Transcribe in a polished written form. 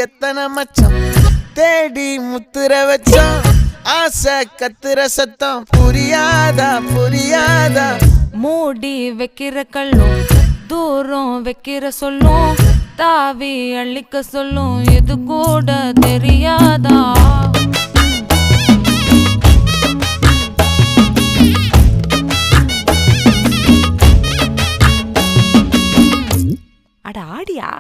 எத்தனை மச்சம் தேடி முத்துற வச்சோம் ஆசை கத்துற சத்தம் புரியாதா புரியாதா மூடி வைக்கிற கல்லும் தூரம் வைக்கிற சொல்லும் தாவி அள்ளிக்க சொல்லும் இது கூட தெரியாதா அட ஆடியா